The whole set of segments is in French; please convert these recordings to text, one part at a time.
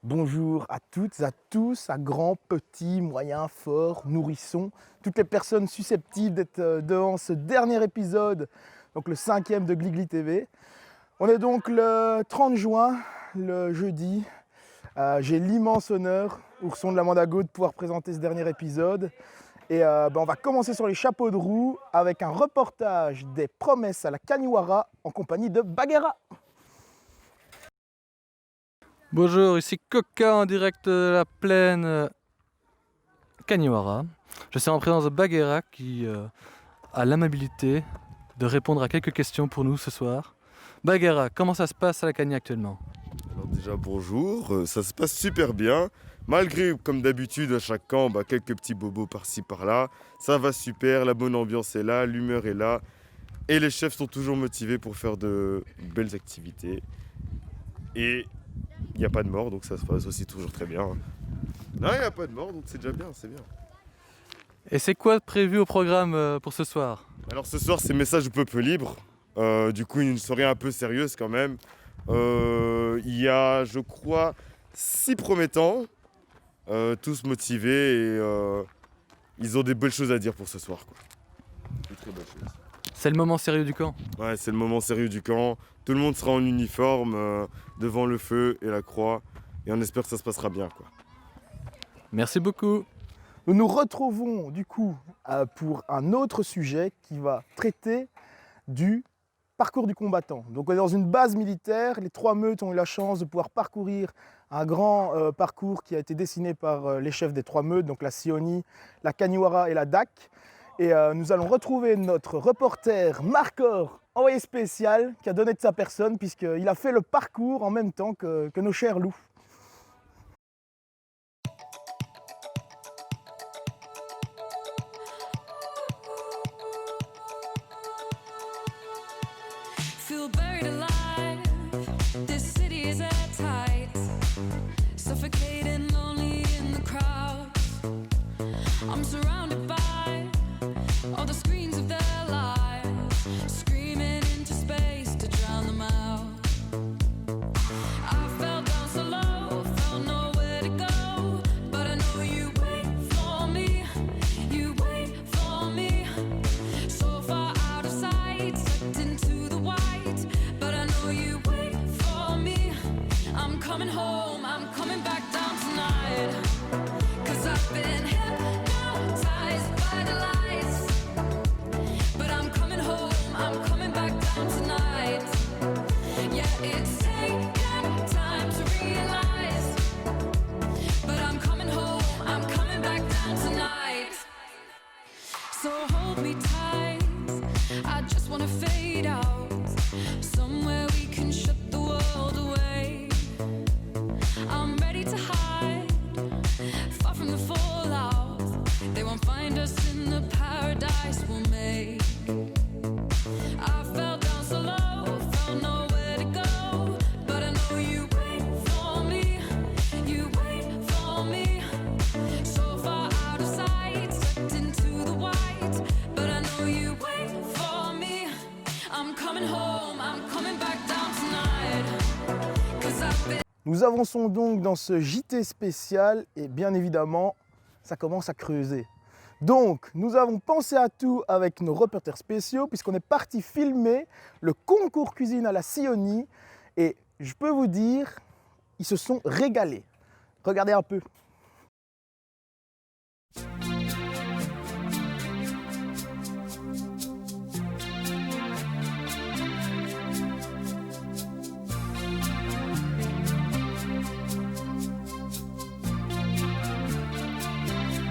Bonjour à toutes, à tous, à grands, petits, moyens, forts, nourrissons, toutes les personnes susceptibles d'être devant ce dernier épisode, donc le 5e de Gligli TV. On est donc le 30 juin, le jeudi. J'ai l'immense honneur, Ourson de la Mandago, de pouvoir présenter ce dernier épisode. Et on va commencer sur les chapeaux de roue avec un reportage des promesses à la Kaniwara en compagnie de Bagheera. Bonjour, ici Coca en direct de la plaine Kaniwara. Je suis en présence de Bagheera qui a l'amabilité de répondre à quelques questions pour nous ce soir. Bagheera, comment ça se passe à la Kani actuellement? Alors déjà bonjour, ça se passe super bien. Malgré, comme d'habitude, à chaque camp, quelques petits bobos par-ci par-là. Ça va super, la bonne ambiance est là, l'humeur est là. Et les chefs sont toujours motivés pour faire de belles activités. Et il n'y a pas de mort, donc ça se passe aussi toujours très bien. Non, il n'y a pas de mort, donc c'est déjà bien, c'est bien. Et c'est quoi prévu au programme pour ce soir? Alors ce soir, c'est message au peuple libre. Du coup, une soirée un peu sérieuse quand même. Il y a, je crois, 6 promettants. Tous motivés et ils ont des belles choses à dire pour ce soir, quoi. Des très belles choses. C'est le moment sérieux du camp. Ouais, c'est le moment sérieux du camp. Tout le monde sera en uniforme devant le feu et la croix. Et on espère que ça se passera bien, quoi. Merci beaucoup. Nous nous retrouvons du coup pour un autre sujet qui va traiter du parcours du combattant. Donc on est dans une base militaire, les 3 meutes ont eu la chance de pouvoir parcourir un grand parcours qui a été dessiné par les chefs des 3 meutes, donc la Sioni, la Kaniwara et la Dak. Et nous allons retrouver notre reporter Marcor, envoyé spécial, qui a donné de sa personne puisqu'il a fait le parcours en même temps que nos chers loups. Feel buried alive. This city is at tight. Suffocating, lonely in the crowd. I'm surrounded by all the screens of their lives, screaming into space to drown them out. I fell down so low, felt nowhere to go, but I know you wait for me. You wait for me. So far out of sight, sucked into the white, but I know you wait for me. I'm coming home, I'm coming back down tonight, 'cause I've been hypnotized by the lights, but I'm coming home, I'm coming back down tonight. Yeah, it's taken time to realize, but I'm coming home, I'm coming back down tonight. So hold me tight, I just wanna fade out, somewhere we can shut the world away. I'm ready to hide, far from the fallout. They won't find us in the paradise we'll make. I fell down so low, found nowhere to go, but I know you wait for me. You wait for me. So far out of sight, sucked into the white, but I know you wait for me. I'm coming home, I'm coming back down tonight, 'cause I've been. Nous avançons donc dans ce JT spécial et bien évidemment, ça commence à creuser. Donc, nous avons pensé à tout avec nos reporters spéciaux puisqu'on est parti filmer le concours cuisine à la Sioni et je peux vous dire, ils se sont régalés. Regardez un peu.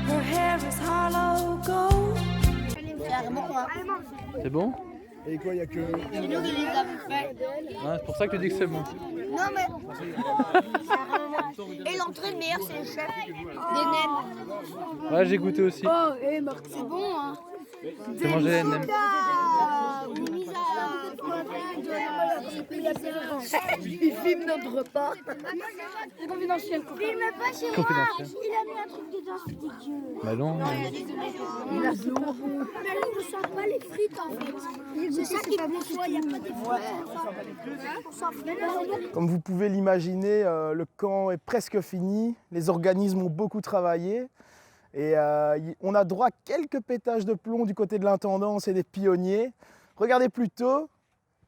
Her hair is hollow gold. C'est bon? Et quoi, il n'y a que... Ah, c'est pour ça que tu dis que c'est bon. Non mais. Et l'entrée de meilleure c'est le chef. Des nems. Ouais, j'ai goûté aussi. Oh, et Marc, c'est bon hein. J'ai mangé les nems. Il filme notre repas. C'est confidentiel. Filme pas chez moi. Il a mis un truc dedans, c'est dégueu. Bah non. Il a de l'eau. Mais là, on ne sent pas les frites en fait. C'est ça qui est bon, soit il n'y a pas des frites. Comme vous pouvez l'imaginer, le camp est presque fini. Les organismes ont beaucoup travaillé. Et on a droit à quelques pétages de plomb du côté de l'intendance et des pionniers. Regardez plutôt,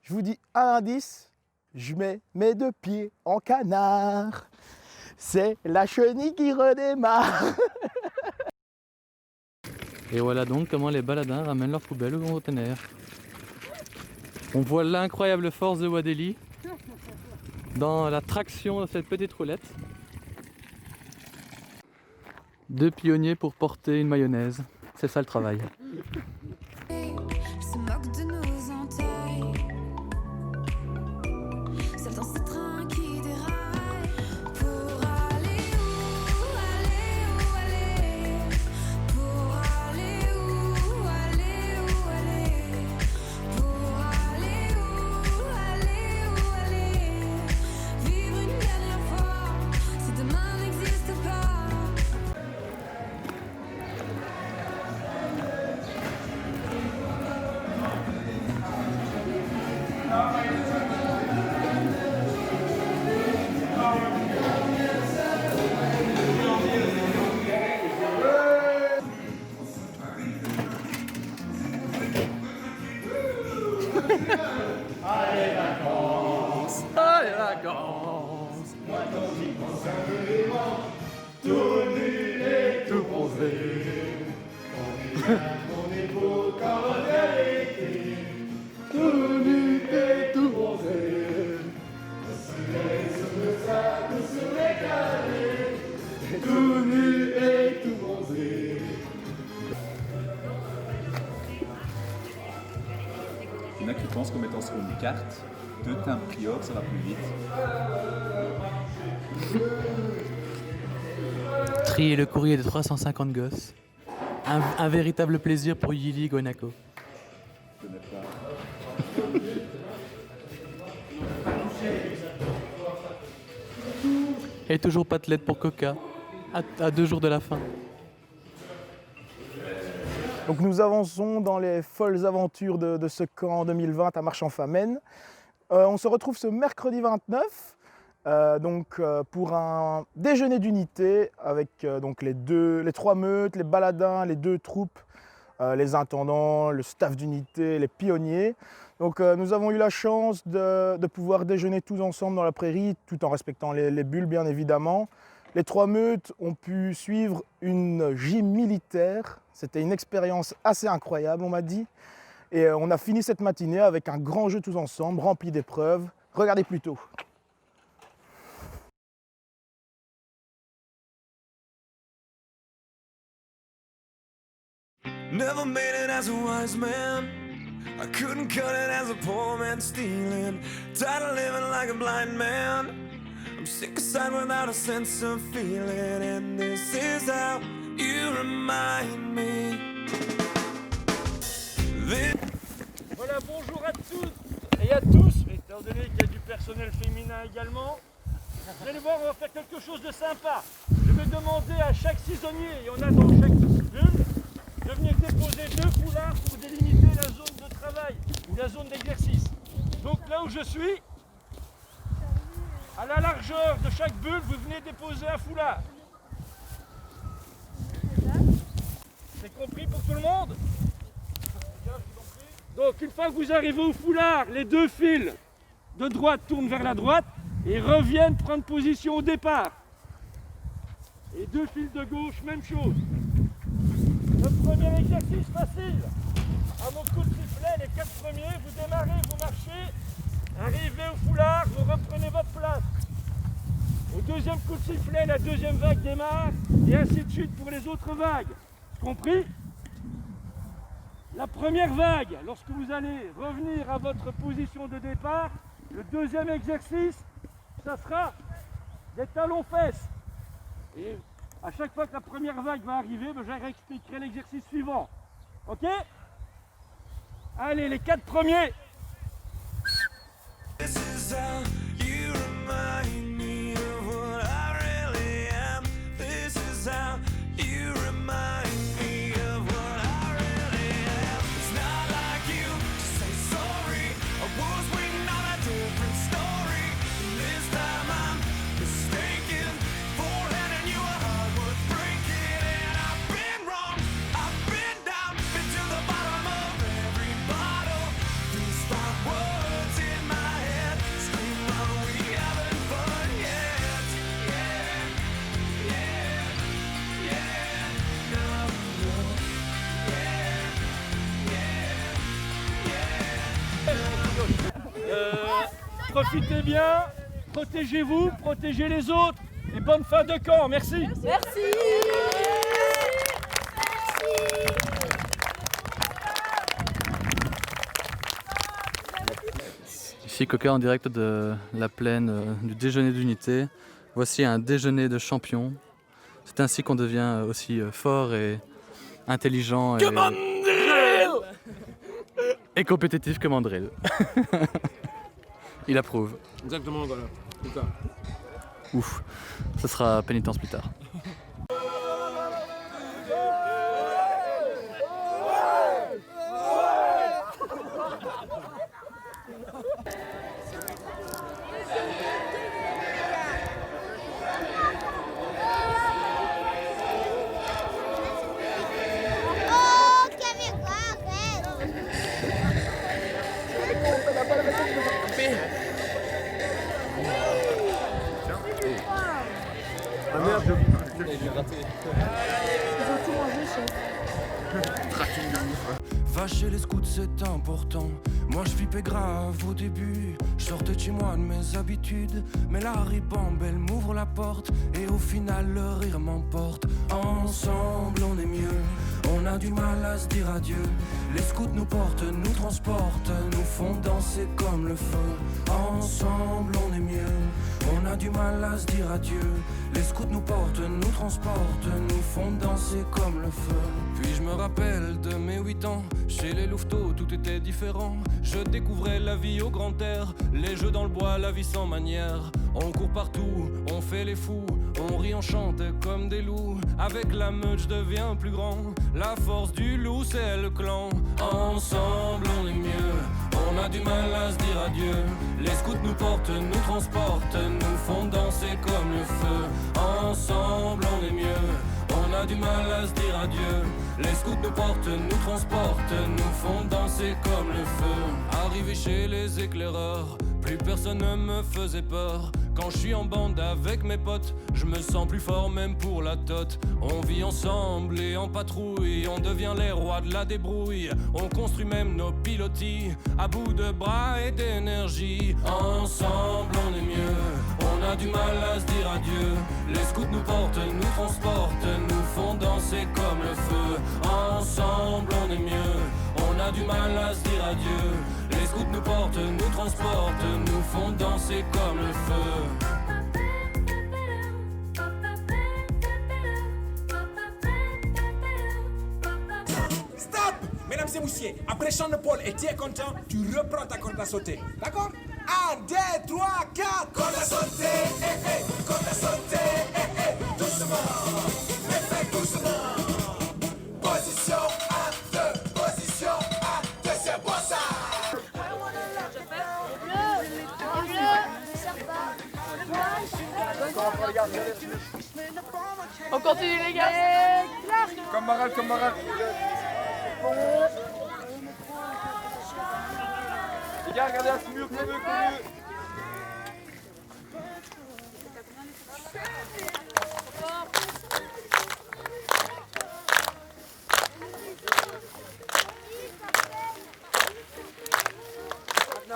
je vous dis un indice, je mets mes deux pieds en canard. C'est la chenille qui redémarre. Et voilà donc comment les baladins ramènent leurs poubelles au conteneur. On voit l'incroyable force de Wadeli dans la traction de cette petite roulette. 2 pionniers pour porter une mayonnaise, c'est ça le travail. Se moque de nos entailles. Seul dans ce train qui déraille. Pour aller où, aller où, aller. Pour aller où, aller où, aller. Pour aller où, aller où, aller. Vivre une dernière fois, si demain n'existe pas. Allez vacances, tout nu et tout bronzé. Tout nu et tout bronzé. Tout nu et tout bronzé. Il y en a qui pensent qu'en mettant sur une carte, 2 timbres Prior, ça va plus vite. Trier le courrier de 350 gosses. Un véritable plaisir pour Yili Guanaco. Je n'ai pas. Et toujours pas de lettre pour Coca, à 2 jours de la fin. Donc nous avançons dans les folles aventures de ce camp 2020 à Marchand-Famenne. On se retrouve ce mercredi 29 pour un déjeuner d'unité avec donc les 3 meutes, les baladins, les 2 troupes, les intendants, le staff d'unité, les pionniers. Donc nous avons eu la chance de pouvoir déjeuner tous ensemble dans la prairie, tout en respectant les bulles bien évidemment. Les 3 meutes ont pu suivre une gym militaire. C'était une expérience assez incroyable, on m'a dit. Et on a fini cette matinée avec un grand jeu tous ensemble, rempli d'épreuves. Regardez plutôt. Never made it as a wise man. I couldn't cut it as a poor man stealing. Tired of living like a blind man. I'm sick aside without a sense of feeling. And this is how you remind me. Voilà, bonjour à toutes et à tous, étant donné qu'il y a du personnel féminin également. Vous allez voir, on va faire quelque chose de sympa. Je vais demander à chaque saisonnier, il y en a dans chaque bulle, de venir déposer 2 foulards pour délimiter la zone de travail ou la zone d'exercice. Donc là où je suis, à la largeur de chaque bulle, vous venez déposer un foulard. C'est compris pour tout le monde ? Donc une fois que vous arrivez au foulard, les 2 fils de droite tournent vers la droite et reviennent prendre position au départ. Et 2 fils de gauche, même chose. Le premier exercice facile. À mon coup de sifflet, les 4 premiers, vous démarrez, vous marchez, arrivez au foulard, vous reprenez votre place. Au deuxième coup de sifflet, la deuxième vague démarre et ainsi de suite pour les autres vagues. Compris ? La première vague, lorsque vous allez revenir à votre position de départ, le deuxième exercice, ça sera des talons-fesses. Et à chaque fois que la première vague va arriver, je réexpliquerai l'exercice suivant. Ok? Allez, les 4 premiers. This is is how you remind me of what I really am. This is how you remind me of what I really am. It's not like you to say sorry. I was waiting on a different story. And this time I'm mistaken for handing you a heart worth breaking. And I've been wrong, I've been down, been to the bottom of every bottle. These five words in my head scream, are we having fun yet? Yeah, yeah, yeah, no, no, yeah, yeah, yeah. Profitez bien, protégez-vous, protégez les autres et bonne fin de camp, merci. Ici Coca en direct de la plaine du déjeuner d'unité. Voici un déjeuner de champions. C'est ainsi qu'on devient aussi fort et intelligent et compétitif que Mandrill. Il approuve. Exactement, voilà. C'est ça. Ouf, ce sera pénitence plus tard. Va chez les scouts, c'est important. Moi je flippais grave au début. Je sortais de chez moi de mes habitudes. Mais la ribambelle m'ouvre la porte. Et au final le rire m'emporte. Ensemble on est mieux. On a du mal à se dire adieu. Les scouts nous portent, nous transportent, nous font danser comme le feu. Ensemble on est mieux. On a du mal à se dire adieu. Les scouts nous portent, nous transportent, nous font danser comme le feu. Puis je me rappelle de mes 8 ans. Chez les louveteaux tout était différent. Je découvrais la vie au grand air. Les jeux dans le bois, la vie sans manière. On court partout, on fait les fous. On rit, on chante comme des loups. Avec la meute je deviens plus grand. La force du loup c'est le clan. Ensemble on est mieux. On a du mal à se dire adieu. Les scouts nous portent, nous transportent, nous font danser comme le feu. Ensemble on est mieux. On a du mal à se dire adieu. Les scouts nous portent, nous transportent, nous font danser comme le feu. Arrivé chez les éclaireurs, plus personne ne me faisait peur. Quand je suis en bande avec mes potes, je me sens plus fort même pour la tote. On vit ensemble et en patrouille, on devient les rois de la débrouille. On construit même nos pilotis, à bout de bras et d'énergie. Ensemble on est mieux, on a du mal à se dire adieu. Les scouts nous portent, nous transportent, nous font danser comme le feu. Ensemble on est mieux, on a du mal à se dire adieu. Les scouts nous portent, nous transportent, nous font danser comme le feu. Stop! Mesdames et messieurs, après chant de Paul et tu es content, tu reprends ta corde à sauter. D'accord? 1, 2, 3, 4! Corde à sauter, corde à sauter, doucement, mais fais doucement. Position à 2, position à 2, c'est bon ça! On continue les gars. Camarade, camarade. Les gars, regardez à ce mur, comme eux.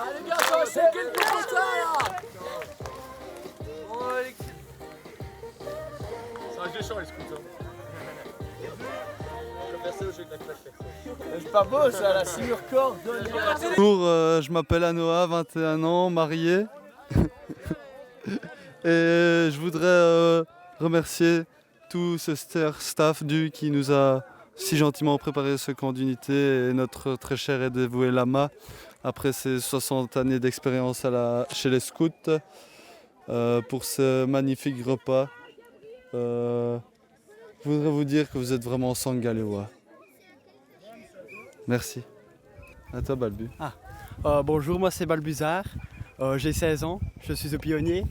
Allez bien, c'est quel coup ça là? Ça reste méchant les scouts. C'est pas beau ça, la cimure corde. Bonjour, je m'appelle Anoa, 21 ans, marié. Et je voudrais remercier tout ce staff qui nous a si gentiment préparé ce camp d'unité et notre très cher et dévoué Lama, après ses 60 années d'expérience chez les scouts, pour ce magnifique repas. Je voudrais vous dire que vous êtes vraiment Sangalewa. Merci. À toi, Balbu. Bonjour, moi c'est Balbuzard. J'ai 16 ans, je suis au pionnier.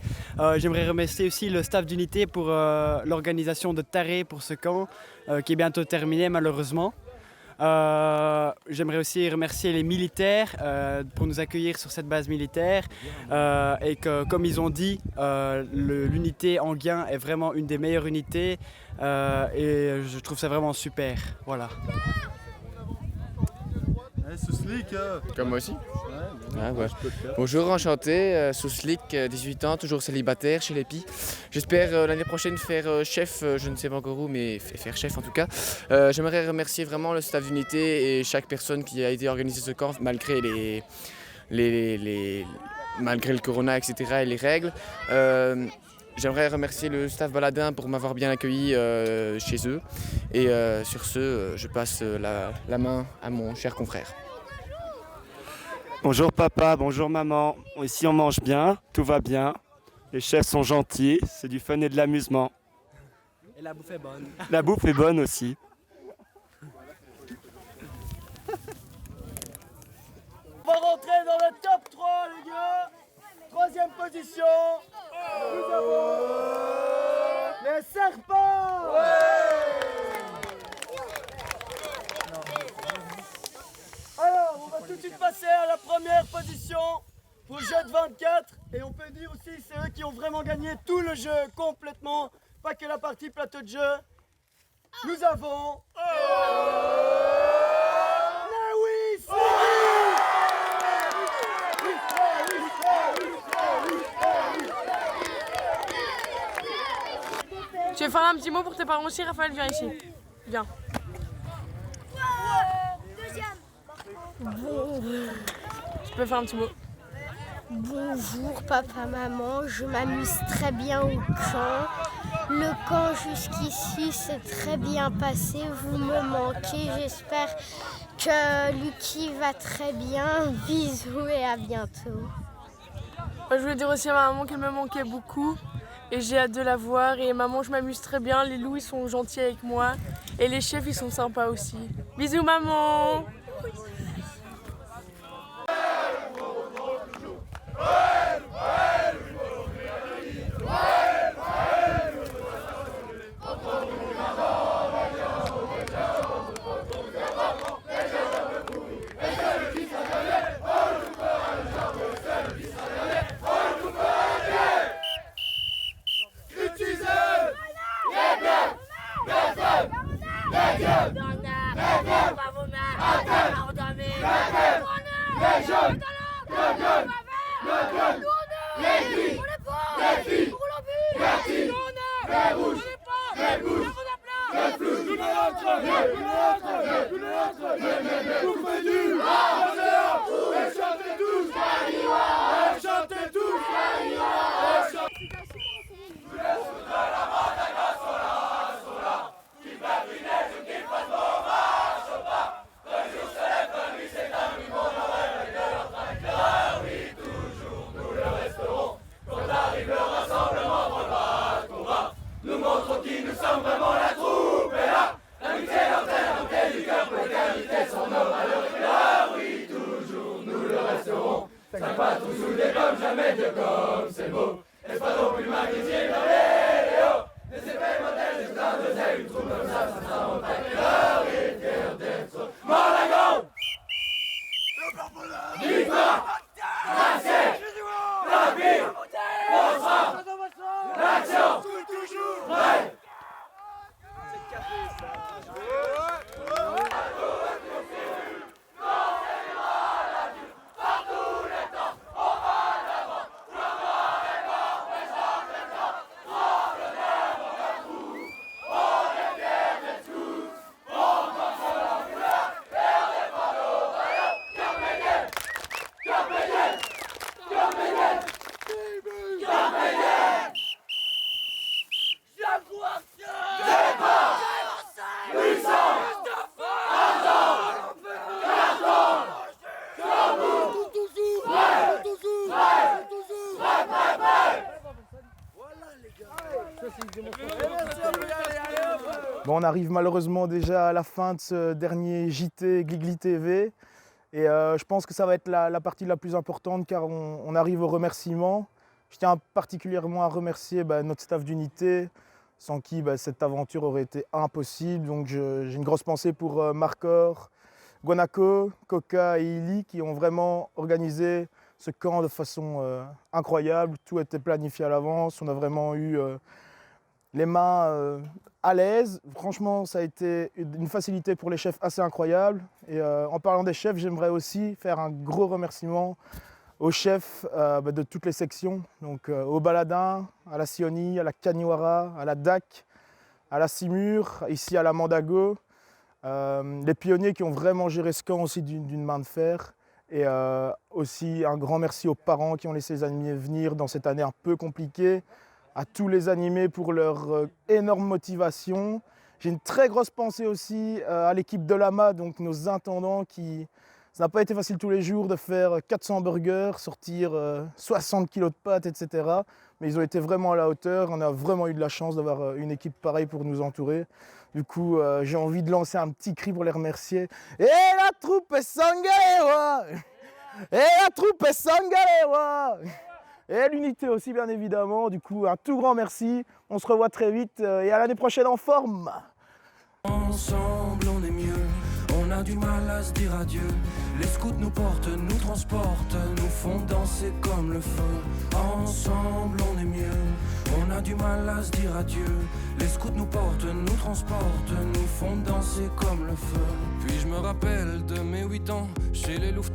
J'aimerais remercier aussi le staff d'unité pour l'organisation de Taré pour ce camp qui est bientôt terminé malheureusement. J'aimerais aussi remercier les militaires pour nous accueillir sur cette base militaire et que, comme ils ont dit, l'unité Anguien est vraiment une des meilleures unités et je trouve ça vraiment super. Voilà. Comme moi aussi. Ouais. Bonjour, enchanté, Souslik, 18 ans, toujours célibataire chez les Pis. J'espère l'année prochaine faire chef, je ne sais pas encore où, mais faire chef en tout cas. J'aimerais remercier vraiment le staff d'unité et chaque personne qui a été organisée ce camp malgré malgré le corona, etc. et les règles. J'aimerais remercier le staff baladin pour m'avoir bien accueilli chez eux. Et sur ce, je passe la main à mon cher confrère. Bonjour papa, bonjour maman. Ici on mange bien, tout va bien. Les chefs sont gentils, c'est du fun et de l'amusement. Et la bouffe est bonne. La bouffe est bonne aussi. On va rentrer dans le top 3 les gars. 3e position. Nous avons les serpents. Alors, on va tout de suite passer à la première position pour le jeu de 24. Et on peut dire aussi c'est eux qui ont vraiment gagné tout le jeu complètement, pas que la partie plateau de jeu. Nous avons... Tu veux faire un petit mot pour tes parents aussi, Raphaël? Viens ici. Viens. Tu peux faire un petit mot. Bonjour papa, maman, je m'amuse très bien au camp. Le camp jusqu'ici s'est très bien passé, vous me manquez, j'espère que Lucky va très bien. Bisous et à bientôt. Je voulais dire aussi à ma maman qu'elle me manquait beaucoup et j'ai hâte de la voir. Et maman, je m'amuse très bien, les loups ils sont gentils avec moi et les chefs ils sont sympas aussi. Bisous maman. Bon, on arrive malheureusement déjà à la fin de ce dernier JT Gligli TV. Et je pense que ça va être la partie la plus importante car on arrive aux remerciements. Je tiens particulièrement à remercier notre staff d'unité, sans qui cette aventure aurait été impossible. Donc j'ai une grosse pensée pour Marcor, Guanaco, Coca et Ili qui ont vraiment organisé ce camp de façon incroyable. Tout était planifié à l'avance. On a vraiment eu les mains à l'aise. Franchement, ça a été une facilité pour les chefs assez incroyable. Et en parlant des chefs, j'aimerais aussi faire un gros remerciement aux chefs de toutes les sections. Donc au Baladin, à la Sioni, à la Kaniwara, à la DAC, à la Simur, ici à la Mandago. Les pionniers qui ont vraiment géré ce camp aussi d'une main de fer. Et aussi un grand merci aux parents qui ont laissé les animés venir dans cette année un peu compliquée. À tous les animés pour leur énorme motivation. J'ai une très grosse pensée aussi à l'équipe de l'AMA, donc nos intendants qui... Ça n'a pas été facile tous les jours de faire 400 burgers, sortir 60 kilos de pâtes, etc. Mais ils ont été vraiment à la hauteur. On a vraiment eu de la chance d'avoir une équipe pareille pour nous entourer. Du coup, j'ai envie de lancer un petit cri pour les remercier. Et la troupe est Sangalewa! Et la troupe est Sangalewa! Et l'unité aussi, bien évidemment. Du coup, un tout grand merci. On se revoit très vite et à l'année prochaine en forme. Ensemble, on est mieux. On a du mal à se dire adieu. Les scouts nous portent, nous transportent, nous font danser comme le feu. Ensemble, on est mieux. On a du mal à se dire adieu. Les scouts nous portent, nous transportent, nous font danser comme le feu. Puis je me rappelle de mes 8 ans chez les loups.